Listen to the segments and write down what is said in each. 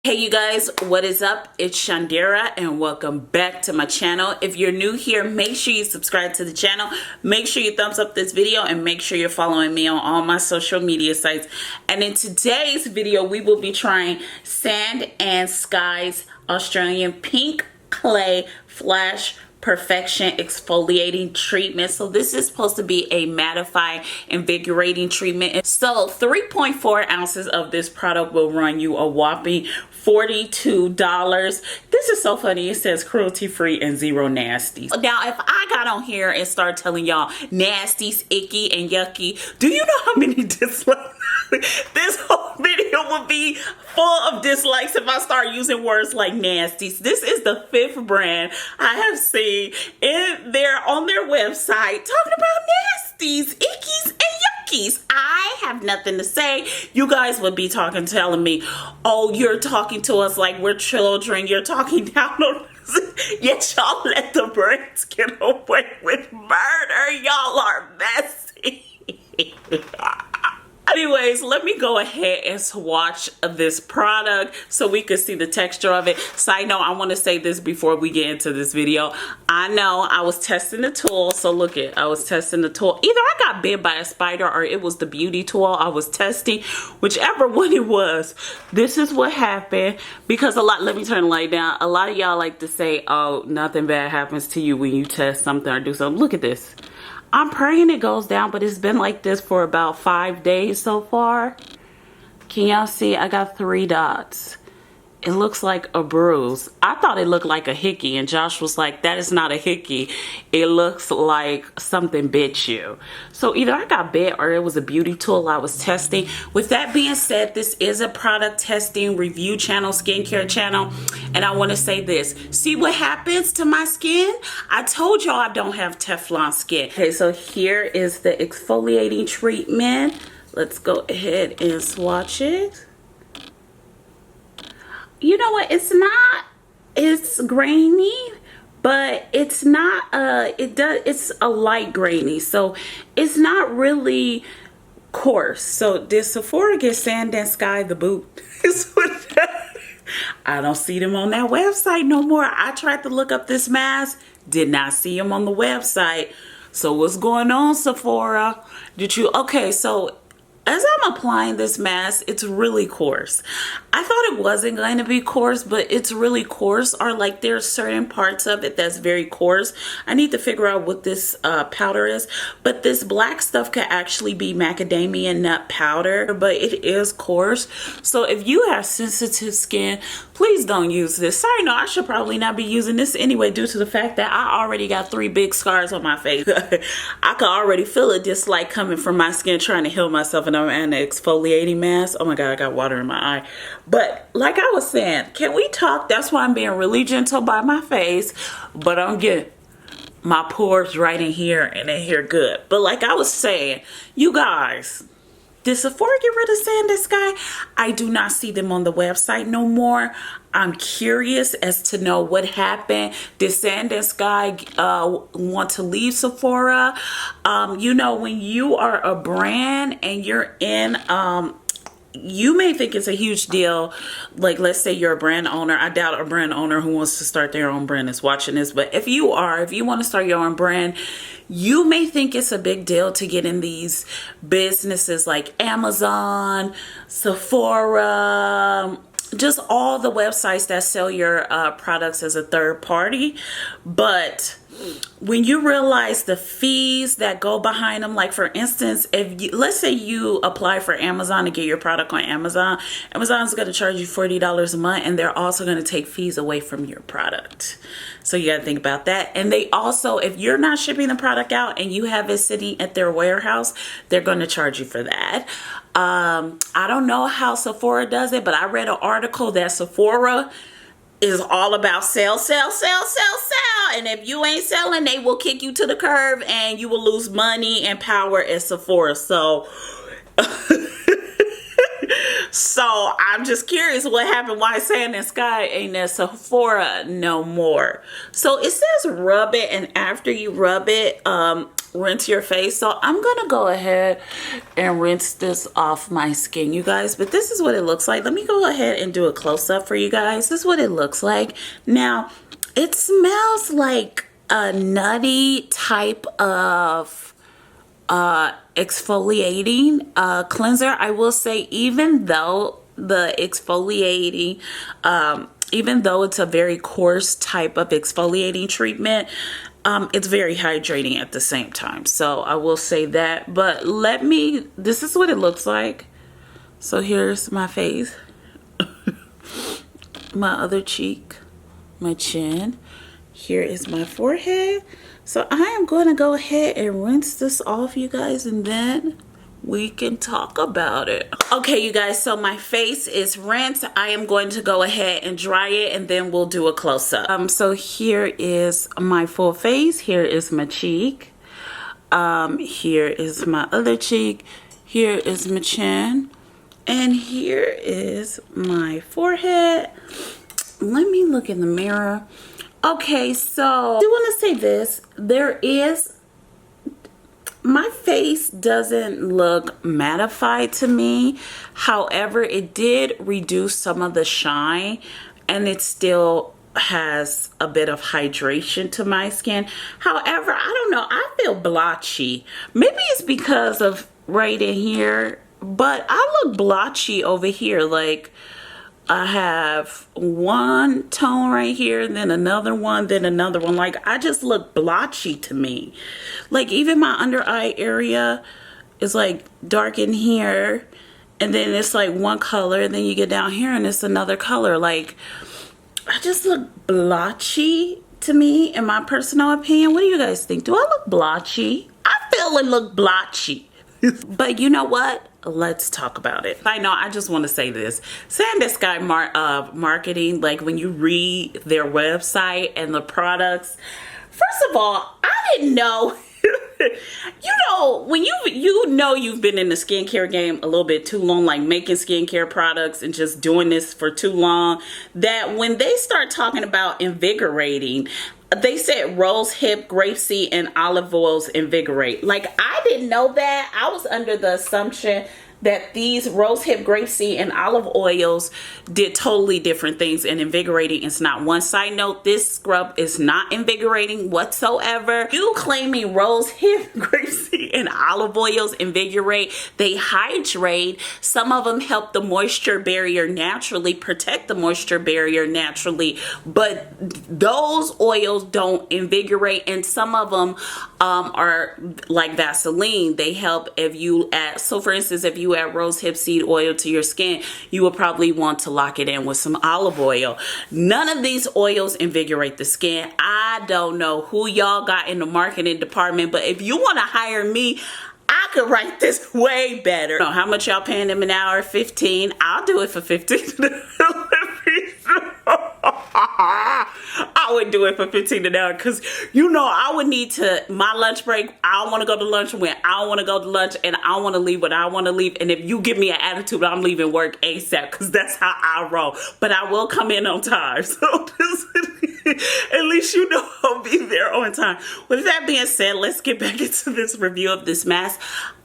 Hey you guys, what is up? It's Shundara and welcome back to my channel. If you're new here, make sure you subscribe to the channel. Make sure you thumbs up this video and make sure you're following me on all my social media sites. And in today's video, we will be trying Sand and Sky's Australian Pink Clay Flash Perfection Exfoliating Treatment. So this is supposed to be a mattifying, invigorating treatment. So 3.4 ounces of this product will run you a whopping $42. This is so funny. It says cruelty free and zero nasties. Now, if I got on here and start telling y'all nasties, icky, and yucky, do you know how many dislikes? This whole video would be full of dislikes if I start using words like nasties. This is the 5th brand I have seen in on their website talking about nasties, ickies, and yuckies. I have nothing to say. You guys would be telling me, oh, you're talking to us like we're children. You're talking down on us. Yet y'all let the brands get away with murder. Y'all are messy. Anyways, let me go ahead and swatch this product so we can see the texture of it. Side note, I want to say this before we get into this video. I know I was testing the tool, so look it. I was testing the tool. Either I got bit by a spider or it was the beauty tool I was testing. Whichever one it was, this is what happened. Because let me turn the light down. A lot of y'all like to say, oh, nothing bad happens to you when you test something or do something. Look at this. I'm praying it goes down, but it's been like this for about 5 days so far. Can y'all see? I got 3 dots. It looks like a bruise. I thought it looked like a hickey, and Josh was like, that is not a hickey. It looks like something bit you. So either I got bit or it was a beauty tool I was testing. With that being said, this is a product testing review channel, skincare channel. And I want to say this. See what happens to my skin? I told y'all I don't have Teflon skin. Okay, so here is the exfoliating treatment. Let's go ahead and swatch it. You know what, it's grainy, but it's not it's a light grainy, so it's not really coarse. So did Sephora get Sand and Sky the boot? I don't see them on that website no more. I tried to look up this mask, did not see them on the website. So what's going on, Sephora? Okay, so as I'm applying this mask, it's really coarse. I thought it wasn't going to be coarse, but it's really coarse. Or like there's certain parts of it that's very coarse. I need to figure out what this powder is. But this black stuff could actually be macadamia nut powder, but it is coarse. So if you have sensitive skin, please don't use this. Sorry, no, I should probably not be using this anyway due to the fact that I already got 3 big scars on my face. I could already feel a dislike coming from my skin trying to heal myself, and I'm an exfoliating mask. Oh my God, I got water in my eye. But like I was saying, can we talk? That's why I'm being really gentle by my face, but I'm getting my pores right in here and in here good. But like I was saying, you guys, did Sephora get rid of Sand and Sky? I do not see them on the website no more. I'm curious as to know what happened. Did Sand and Sky want to leave Sephora? You know, when you are a brand and you're in you may think it's a huge deal. Like, let's say you're a brand owner. I doubt a brand owner who wants to start their own brand is watching this. But if you want to start your own brand, you may think it's a big deal to get in these businesses like Amazon, Sephora, just all the websites that sell your products as a third party. But when you realize the fees that go behind them, like for instance, let's say you apply for Amazon to get your product on Amazon, Amazon's going to charge you $40 a month, and they're also going to take fees away from your product. So you got to think about that. And they also, if you're not shipping the product out and you have it sitting at their warehouse, they're going to charge you for that. I don't know how Sephora does it, but I read an article that Sephora is all about sell, sell, sell, sell, sell. And if you ain't selling, they will kick you to the curb and you will lose money and power at Sephora. So, so I'm just curious what happened. Why Sand and Sky ain't at Sephora no more. So it says rub it, and after you rub it, rinse your face. So I'm gonna go ahead and rinse this off my skin, you guys. But this is what it looks like. Let me go ahead and do a close-up for you guys. This is what it looks like. Now, it smells like a nutty type of exfoliating cleanser. I will say, even though the exfoliating even though it's a very coarse type of exfoliating treatment, it's very hydrating at the same time. So I will say that. But this is what it looks like. So here's my face, my other cheek, my chin. Here is my forehead. So I am going to go ahead and rinse this off, you guys, and then we can talk about it. Okay, you guys, so my face is rinsed. I am going to go ahead and dry it, and then we'll do a close-up. So here is my full face. Here is my cheek. Here is my other cheek. Here is my chin. And here is my forehead. Let me look in the mirror. Okay, so I do want to say this. My face doesn't look mattified to me. However, it did reduce some of the shine, and it still has a bit of hydration to my skin. However, I don't know, I feel blotchy. Maybe it's because of right in here, but I look blotchy over here. Like, I have one tone right here, then another one, then another one. Like, I just look blotchy to me. Like, even my under eye area is like dark in here, and then it's like one color, and then you get down here and it's another color. Like, I just look blotchy to me, in my personal opinion. What do you guys think? Do I look blotchy? I feel it look blotchy. But you know what? Let's talk about it. I know, I just want to say this. Sandusky marketing, like when you read their website and the products, first of all, I didn't know. You know, when you've been in the skincare game a little bit too long, like making skincare products and just doing this for too long, that when they start talking about invigorating, they said rose hip, grapeseed, and olive oils invigorate. Like, I didn't know that. I was under the assumption that these rose hip, grapeseed, and olive oils did totally different things, and invigorating is not one. Side note, this scrub is not invigorating whatsoever. You claiming rose hip, grapeseed, and olive oils invigorate. They hydrate. Some of them help the moisture barrier naturally, protect the moisture barrier naturally, but those oils don't invigorate. And some of them are like Vaseline. They help if you add, so for instance, if you add rose hip seed oil to your skin, you will probably want to lock it in with some olive oil. None of these oils invigorate the skin. I don't know who y'all got in the marketing department, but if you want to hire me, I could write this way better. I don't know how much y'all paying them an hour? 15. I'll do it for 15. I would do it for 15 an hour, because you know I would need to, my lunch break, I don't want to go to lunch when I don't want to go to lunch, and I want to leave when I want to leave. And if you give me an attitude, I'm leaving work ASAP, because that's how I roll. But I will come in on time, so at least you know I'll be there on time. With that being said, let's get back into this review of this mask.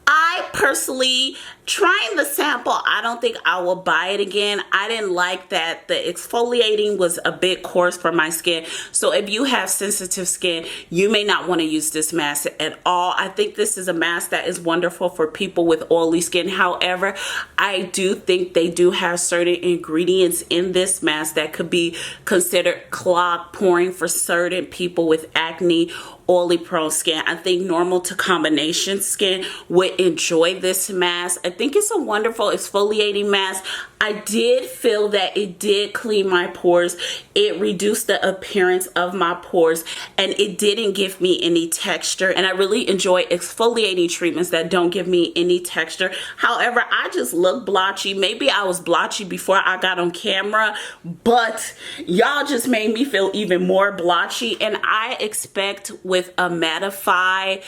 I personally, trying the sample, I don't think I will buy it again. I didn't like that the exfoliating was a bit coarse for my skin. So if you have sensitive skin, you may not want to use this mask at all. I think this is a mask that is wonderful for people with oily skin. However, I do think they do have certain ingredients in this mask that could be considered clog pouring for certain people with acne, oily prone skin. I think normal to combination skin would enjoy this mask. I think it's a wonderful exfoliating mask. I did feel that it did clean my pores. It reduced the appearance of my pores, and it didn't give me any texture. And I really enjoy exfoliating treatments that don't give me any texture. However, I just look blotchy. Maybe I was blotchy before I got on camera, but y'all just made me feel even more blotchy. And I expect with a mattify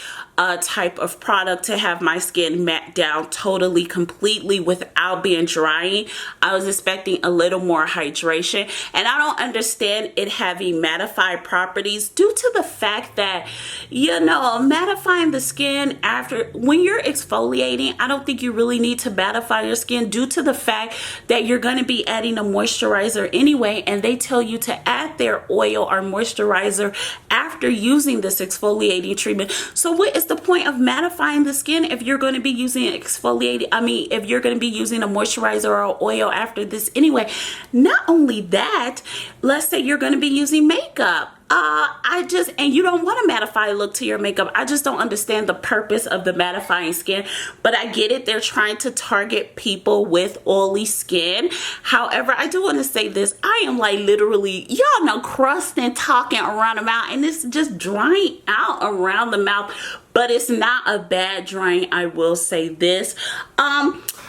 type of product to have my skin matte down totally, completely without being drying. I was expecting a little more hydration, and I don't understand it having mattify properties due to the fact that, you know, mattifying the skin after, when you're exfoliating, I don't think you really need to mattify your skin due to the fact that you're going to be adding a moisturizer anyway, and they tell you to add their oil or moisturizer after using this exfoliating treatment. So what is the point of mattifying the skin if you're going to be using exfoliating, if you're going to be using a moisturizer or oil after this anyway? Not only that, let's say you're going to be using makeup. And you don't want a mattify look to your makeup. I just don't understand the purpose of the mattifying skin, but I get it. They're trying to target people with oily skin. However, I do want to say this. I am like literally, y'all know, crusting, talking around the mouth, and it's just drying out around the mouth, but it's not a bad drying. I will say this.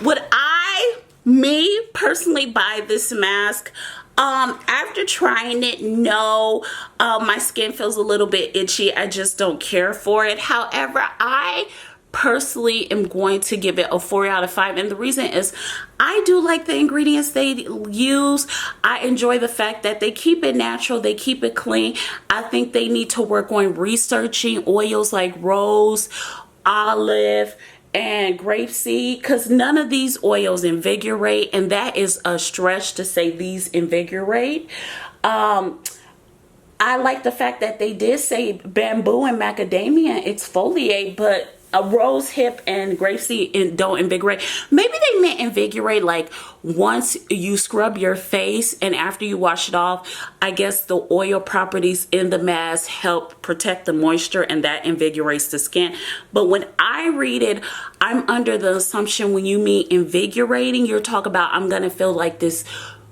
Would me personally buy this mask? After trying it, no, my skin feels a little bit itchy. I just don't care for it. However, I personally am going to give it a 4 out of 5, and the reason is I do like the ingredients they use. I enjoy the fact that they keep it natural, they keep it clean. I think they need to work on researching oils like rose, olive, and grapeseed, because none of these oils invigorate, and that is a stretch to say these invigorate. I like the fact that they did say bamboo and macadamia exfoliate, but a rose hip and grapeseed don't invigorate. Maybe they meant invigorate like once you scrub your face and after you wash it off. I guess the oil properties in the mask help protect the moisture, and that invigorates the skin. But when I read it, I'm under the assumption when you mean invigorating, you're talking about I'm gonna feel like this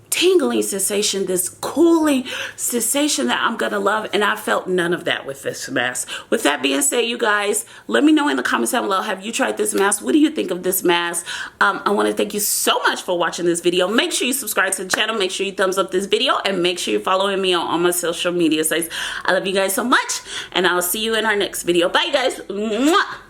tingling sensation, this cooling sensation that I'm gonna love, and I felt none of that with this mask. With that being said, you guys, let me know in the comments down below, have you tried this mask? What do you think of this mask? I want to thank you so much for watching this video. Make sure you subscribe to the channel, make sure you thumbs up this video, and make sure you're following me on all my social media sites. I love you guys so much, and I'll see you in our next video. Bye, guys. Mwah!